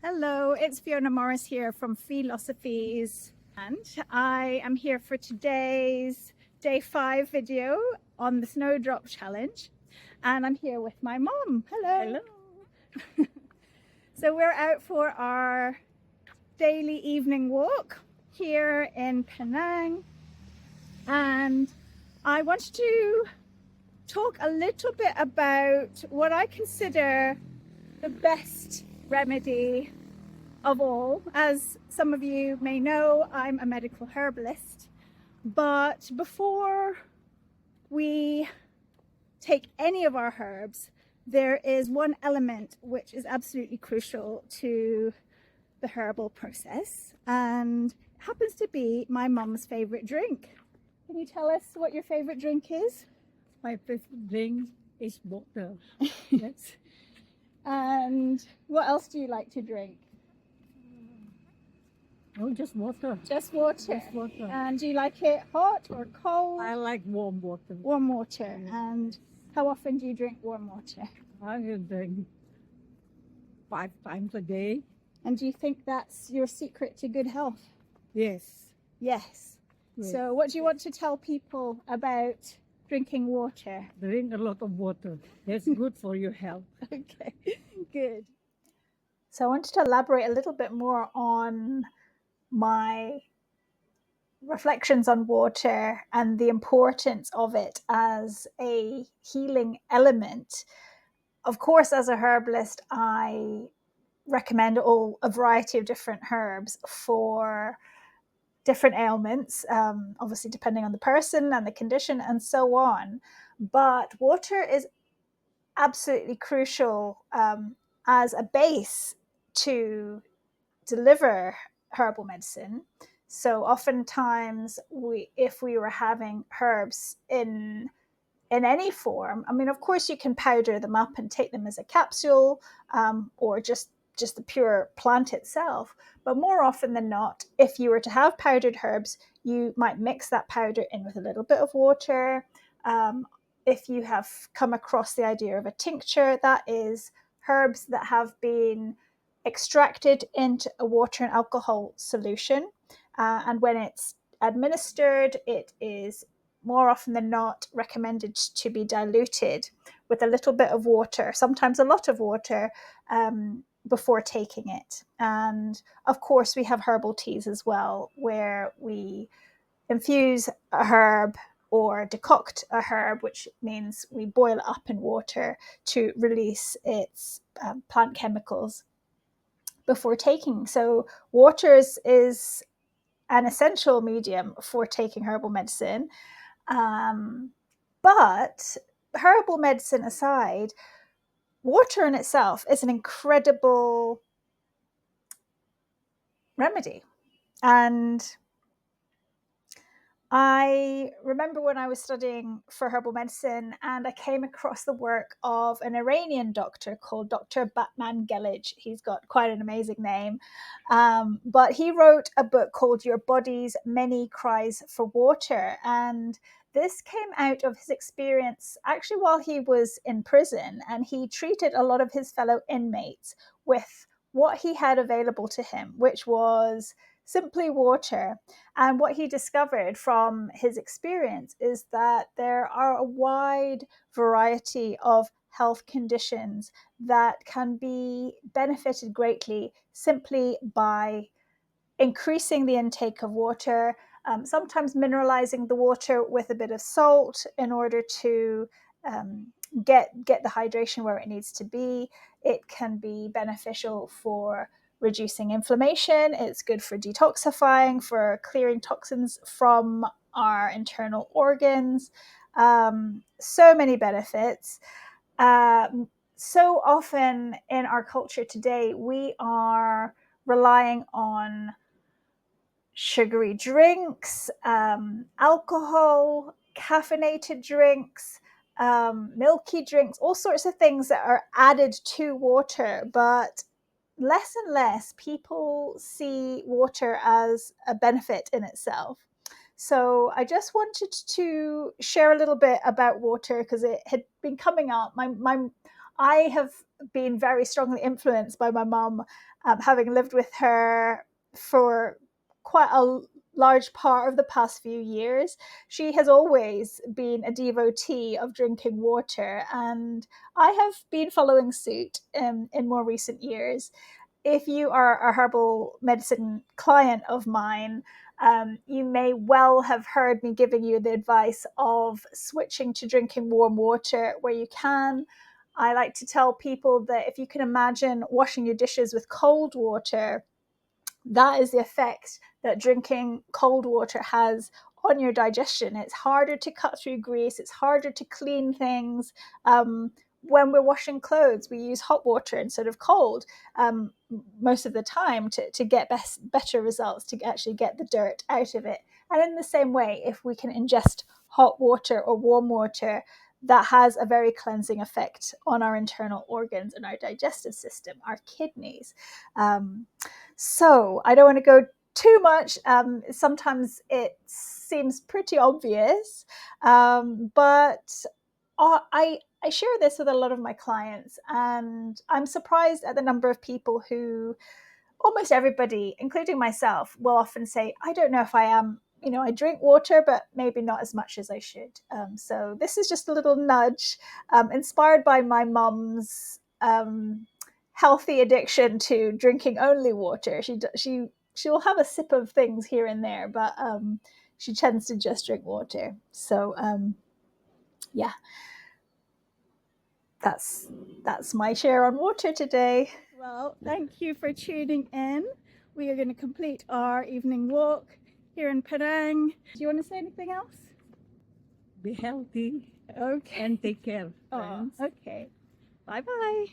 Hello, it's Fiona Morris here from Philosophies, and I am here for today's day 5 video on the Snowdrop challenge, and I'm here with my mom. Hello. Hello. So we're out for our daily evening walk here in Penang, and I want to talk a little bit about what I consider the best remedy of all. As some of you may know, I'm a medical herbalist, but before we take any of our herbs, there is one element which is absolutely crucial to the herbal process, and it happens to be my mum's favorite drink. Can you tell us what your favorite drink is? My favorite drink is water. Yes. And what else do you like to drink? Oh, just water. Just water. Just water. And do you like it hot or cold? I like warm water. Warm water. And how often do you drink warm water? I will drink 5 times a day. And do you think that's your secret to good health? Yes. Yes. Yes. So what do you want to tell people about drinking water? Drink a lot of water. That's good for your health. Okay, good. So I wanted to elaborate a little bit more on my reflections on water and the importance of it as a healing element. Of course, as a herbalist, I recommend a variety of different herbs for different ailments, obviously depending on the person and the condition and so on. But water is absolutely crucial as a base to deliver herbal medicine. So oftentimes, if we were having herbs in any form, I mean, of course, you can powder them up and take them as a capsule, or just the pure plant itself. But more often than not, if you were to have powdered herbs, you might mix that powder in with a little bit of water. If you have come across the idea of a tincture, that is herbs that have been extracted into a water and alcohol solution. And when it's administered, it is more often than not recommended to be diluted with a little bit of water, sometimes a lot of water, before taking it. And of course, we have herbal teas as well, where we infuse a herb or decoct a herb, which means we boil it up in water to release its plant chemicals before taking. So water is an essential medium for taking herbal medicine. But herbal medicine aside, water in itself is an incredible remedy. And I remember when I was studying for herbal medicine, and I came across the work of an Iranian doctor called Dr. Batman Gelij. He's got quite an amazing name. But he wrote a book called Your Body's Many Cries for Water. And this came out of his experience actually while he was in prison, and he treated a lot of his fellow inmates with what he had available to him, which was simply water. And what he discovered from his experience is that there are a wide variety of health conditions that can be benefited greatly simply by increasing the intake of water, sometimes mineralizing the water with a bit of salt in order to get the hydration where it needs to be. It can be beneficial for reducing inflammation. It's good for detoxifying, for clearing toxins from our internal organs. So many benefits. So often in our culture today, we are relying on sugary drinks, alcohol, caffeinated drinks, milky drinks, all sorts of things that are added to water. But less and less people see water as a benefit in itself. So I just wanted to share a little bit about water because it had been coming up. I have been very strongly influenced by my mum, having lived with her for quite a large part of the past few years. She has always been a devotee of drinking water, and I have been following suit in more recent years. If you are a herbal medicine client of mine, you may well have heard me giving you the advice of switching to drinking warm water where you can. I like to tell people that if you can imagine washing your dishes with cold water, that is the effect that drinking cold water has on your digestion. It's harder to cut through grease, it's harder to clean things. When we're washing clothes, we use hot water instead of cold, most of the time to get better results, to actually get the dirt out of it. And in the same way, if we can ingest hot water or warm water, that has a very cleansing effect on our internal organs and our digestive system, our kidneys. So I don't want to go too much. Sometimes it seems pretty obvious, but I share this with a lot of my clients, and I'm surprised at the number of people who, almost everybody, including myself, will often say, I don't know if I am, I drink water, but maybe not as much as I should. So this is just a little nudge, inspired by my mum's healthy addiction to drinking only water. She'll have a sip of things here and there, but she tends to just drink water. So yeah, that's my share on water today. Well, thank you for tuning in. We are going to complete our evening walk here in Penang. Do you want to say anything else? Be healthy Okay. and take care, Oh, friends. okay. Bye-bye.